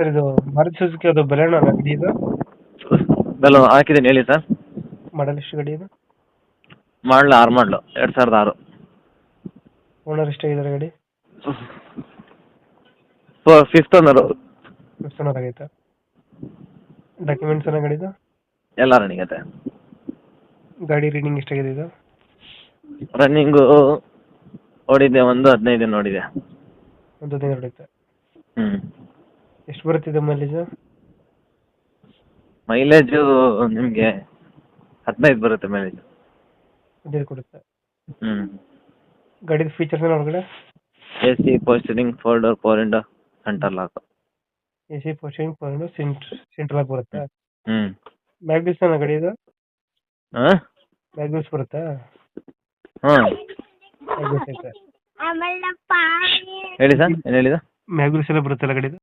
Sir ಇದು Maruti Suzuki ಅದು ಬಲೆನೋ ಅಲ್ಲ ಗಾಡಿ ಇದು? ಬೆಲ್ಲ ಹಾಕಿದ್ದೀನಿ ಹೇಳಿ ಸರ್. ಮಾಡಲ್ ಎಷ್ಟು ಗಾಡಿ ಇದು? ಮಾಡಲು 6 ಮಾಡಲು 2006. ಓನರ್ ಎಷ್ಟಾಗಿದ್ದಾರೆ ಗಾಡಿ? Fifth owner. ಫಿಫ್ತ್ ಓನರ್ ಆಗೈತೆ. ಡಾಕ್ಯುಮೆಂಟ್ಸ್ ಎಲ್ಲ ಗಾಡಿದು? ಎಲ್ಲ ರನ್ನಿಂಗ್ ಐತೆ. ಗಾಡಿ ರೀಡಿಂಗ್ ಎಷ್ಟಾಗಿದೆ ಇದು? ರನ್ನಿಂಗು ಓಡಿದೆ ಒಂದು 15 ನೋಡಿದೆ. ಒಂದು 15 ಹೊಡೆಯುತ್ತೆ. ಹ್ಞೂ. ಎಷ್ಟು ಬರುತ್ತಿದೆ ಮೈಲೇಜು? ಮೈಲೇಜು ನಿಮಗೆ 15 ಬರುತ್ತೆ ಮೈಲೇಜು. 15 ಕೊಡುತ್ತೆ. ಹ್ಞೂ. ಗಾಡಿದು ಫೀಚರ್ಸ್ ಏನು ಒಳಗಡೆ? A C, power steering, 4 door power window, centre lock. A C posting power central ಆಗಿ ಬರುತ್ತೆ. ಹ್ಞೂ. ಮ್ಯಾಗ್ವಿಲ್ಸ್ ಏನೋ ಗಾಡಿ ಇದು? ಹಾಂ ಮ್ಯಾಗ್ವಿಲ್ಸ್ ಬರುತ್ತಾ? ಹಾಂ ಮ್ಯಾಗ್ವಿಲ್ಸ್ ಐತೆ. ಹೇಳಿ ಸರ್ ಏನು ಹೇಳಿದ? ಮ್ಯಾಗ್ವಿಲ್ಸ್ ಎಲ್ಲ ಬರುತ್ತಲ್ಲ ಗಾಡಿದು?